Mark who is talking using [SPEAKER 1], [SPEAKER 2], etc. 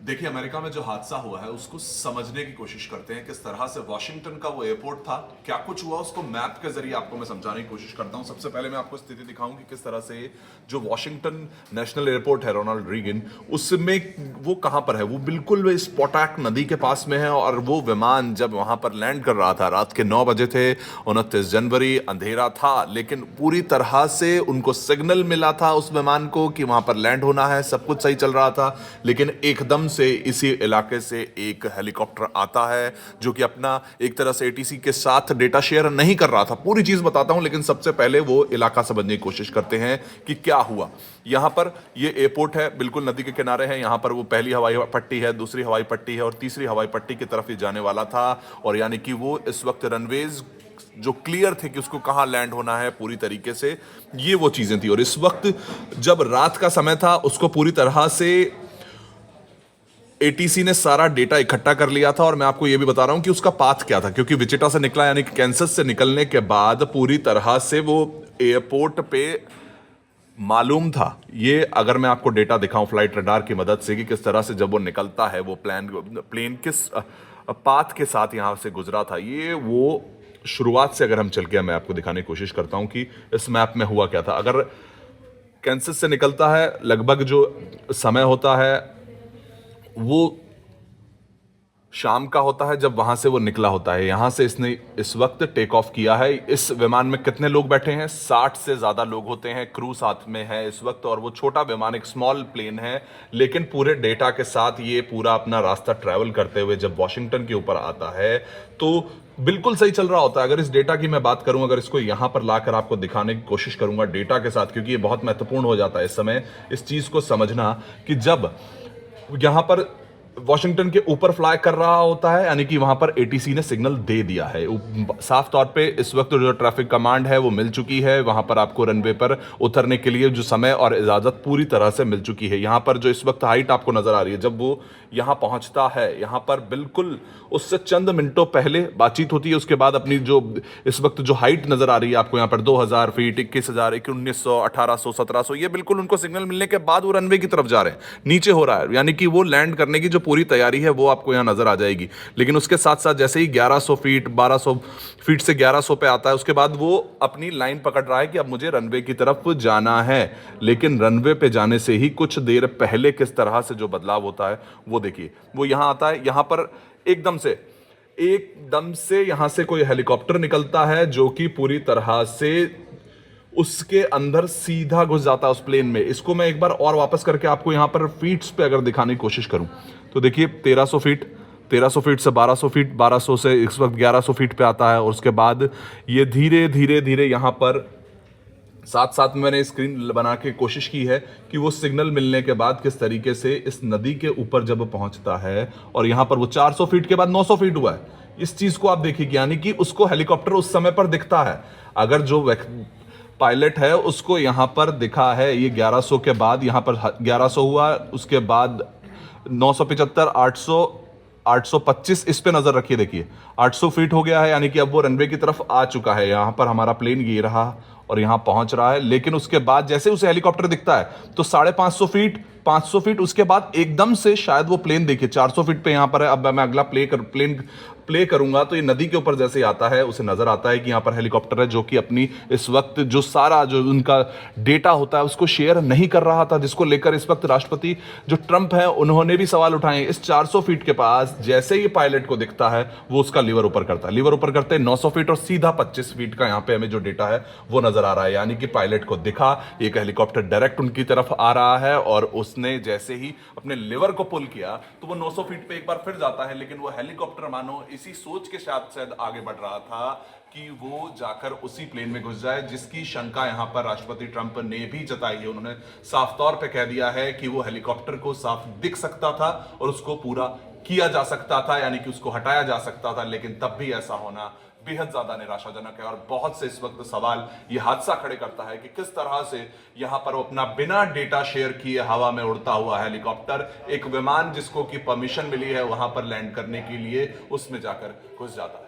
[SPEAKER 1] देखिए, अमेरिका में जो हादसा हुआ है उसको समझने की कोशिश करते हैं। किस तरह से वॉशिंगटन का वो एयरपोर्ट था, क्या कुछ हुआ, उसको मैप के जरिए आपको मैं समझाने की कोशिश करता हूं। सबसे पहले मैं आपको स्थिति दिखाऊं कि किस तरह से जो वॉशिंगटन नेशनल एयरपोर्ट है रोनाल्ड रीगन, उसमें वो कहां पर है। वो बिल्कुल इस पोटैक नदी के पास में है और वो विमान जब वहां पर लैंड कर रहा था, रात के 9 बजे थे, 29 जनवरी, अंधेरा था, लेकिन पूरी तरह से उनको सिग्नल मिला था उस विमान को कि वहां पर लैंड होना है, सब कुछ सही चल रहा था। लेकिन एकदम से इसी इलाके से एक हेलीकॉप्टर आता है जो कि अपना एक तरह से एटीसी के साथ डेटा शेयर नहीं कर रहा था। पूरी चीज बताता हूं, लेकिन सबसे पहले वो इलाका समझने की कोशिश करते हैं कि क्या हुआ। यहां पर ये एयरपोर्ट है, बिल्कुल नदी के किनारे है। यहां पर वो पहली हवाई पट्टी है, दूसरी हवाई पट्टी है और तीसरी हवाई पट्टी की तरफ ये जाने वाला था। और यानी कि वो इस वक्त रनवेज जो क्लियर थे कि उसको कहां लैंड होना है पूरी तरीके से, ये वो चीजें थी। और इस वक्त जब रात का समय था, उसको पूरी तरह से एटीसी ने सारा डेटा इकट्ठा कर लिया था। और मैं आपको यह भी बता रहा हूं कि उसका पाथ क्या था, क्योंकि विचिटा से निकला, यानी कि कैंसस से निकलने के बाद पूरी तरह से वो एयरपोर्ट पे मालूम था। ये अगर मैं आपको डेटा दिखाऊं फ्लाइट रडार की मदद से कि किस तरह से जब वो निकलता है, वो प्लेन किस पाथ के साथ यहां से गुजरा था, ये वो शुरुआत से अगर हम चल के मैं आपको दिखाने की कोशिश करता हूं कि इस मैप में हुआ क्या था। अगर कैंसस से निकलता है, लगभग जो समय होता है वो शाम का होता है जब वहां से वो निकला होता है। यहां से इसने इस वक्त टेक ऑफ किया है। इस विमान में कितने लोग बैठे हैं? 60 से ज्यादा लोग होते हैं। क्रू साथ में है इस वक्त। और वो छोटा विमान एक स्मॉल प्लेन है, लेकिन पूरे डेटा के साथ ये पूरा अपना रास्ता ट्रैवल करते हुए जब वॉशिंगटन के ऊपर आता है तो बिल्कुल सही चल रहा होता है। अगर इस डेटा की मैं बात करूं, अगर इसको यहां पर लाकर आपको दिखाने की कोशिश करूंगा डेटा के साथ, क्योंकि ये बहुत महत्वपूर्ण हो जाता है इस समय इस चीज को समझना कि जब यहां पर वॉशिंगटन के ऊपर फ्लाई कर रहा होता है, यानी कि वहां पर एटीसी ने सिग्नल दे दिया है। साफ तौर पे इस वक्त जो ट्रैफिक कमांड है वो मिल चुकी है। वहां पर आपको रनवे पर उतरने के लिए जो समय और इजाजत पूरी तरह से मिल चुकी है। यहां पर जो इस वक्त हाइट आपको नजर आ रही है, जब वो यहां पहुंचता है, यहां पर बिल्कुल उससे चंद मिनटों पहले बातचीत होती है। उसके बाद अपनी जो इस वक्त जो हाइट नजर आ रही है आपको यहां पर 2000 फीट, 21,000, 1900, 1800, 1700, ये बिल्कुल उनको सिग्नल मिलने के बाद वो रनवे की तरफ जा रहे हैं, नीचे हो रहा है। यानी कि वो लैंड करने की जो पूरी तैयारी है वो आपको यहां नजर आ जाएगी। लेकिन उसके साथ साथ जैसे ही 1100 फीट, 1200 फीट से 1100 पे आता है, उसके बाद वो अपनी लाइन पकड़ रहा है कि अब मुझे रनवे की तरफ जाना है। लेकिन रनवे पे जाने से ही कुछ देर पहले किस तरह से जो बदलाव होता है वो देखिए। वो यहां आता है, यहां पर एकदम से यहां से कोई हेलीकॉप्टर निकलता है जो कि पूरी तरह से उसके अंदर सीधा घुस जाता है उस प्लेन में। इसको मैं एक बार और वापस करके आपको यहां पर फीट्स पे अगर दिखाने की कोशिश करूं तो देखिए 1300 फीट, 1300 फीट से 1200 फीट, 1200 से इस वक्त 1100 फीट पे आता है। और उसके बाद ये धीरे धीरे धीरे यहां पर साथ साथ में मैंने स्क्रीन बना के कोशिश की है कि वो सिग्नल मिलने के बाद किस तरीके से इस नदी के ऊपर जब पहुंचता है। और यहां पर वो 400 फीट के बाद 900 फीट हुआ है। इस चीज को आप देखिए, यानी कि उसको हेलीकॉप्टर उस समय पर दिखता है। अगर जो पायलट है उसको यहां पर दिखा है, ये 1100 के बाद यहां पर 1100 हुआ, उसके बाद 975, 800, 825, इस पे नजर रखिए। देखिए 800 फीट हो गया है, यानी कि अब वो रनवे की तरफ आ चुका है। यहां पर हमारा प्लेन ये रहा और यहां पहुंच रहा है। लेकिन उसके बाद जैसे उसे हेलीकॉप्टर दिखता है तो 550 फीट, 500 फीट, उसके बाद एकदम से शायद वो प्लेन देखिए 400 फीट पे यहां पर है। अब मैं अगला प्लेन प्ले करूंगा तो ये नदी के ऊपर जैसे आता है उसे नजर आता है कि यहां पर हेलीकॉप्टर है जो कि अपनी इस वक्त जो सारा जो उनका डेटा होता है उसको शेयर नहीं कर रहा था, जिसको लेकर इस वक्त राष्ट्रपति जो ट्रंप है उन्होंने भी सवाल उठाए। इस 400 फीट के पास जैसे ही पायलट को दिखता है वो उसका लीवर ऊपर करता है, लीवर ऊपर करते 900 फीट और सीधा 25 फीट का यहां पे हमें जो डेटा है वो नजर आ रहा है। यानी कि पायलट को दिखा एक हेलीकॉप्टर डायरेक्ट उनकी तरफ आ रहा है और उसने जैसे ही अपने लीवर को पुल किया तो वो 900 फीट पे एक बार फिर जाता है। लेकिन वो हेलीकॉप्टर मानो इसी सोच के साथ शायद आगे बढ़ रहा था कि वो जाकर उसी प्लेन में घुस जाए, जिसकी शंका यहां पर राष्ट्रपति ट्रंप ने भी जताई है। उन्होंने साफ तौर पे कह दिया है कि वो हेलीकॉप्टर को साफ दिख सकता था और उसको पूरा किया जा सकता था, यानी कि उसको हटाया जा सकता था। लेकिन तब भी ऐसा होना बेहद ज्यादा निराशाजनक है और बहुत से इस वक्त सवाल ये हादसा खड़े करता है कि किस तरह से यहां पर अपना बिना डेटा शेयर किए हवा में उड़ता हुआ हेलीकॉप्टर, एक विमान जिसको की परमिशन मिली है वहां पर लैंड करने के लिए, उसमें जाकर घुस जाता है।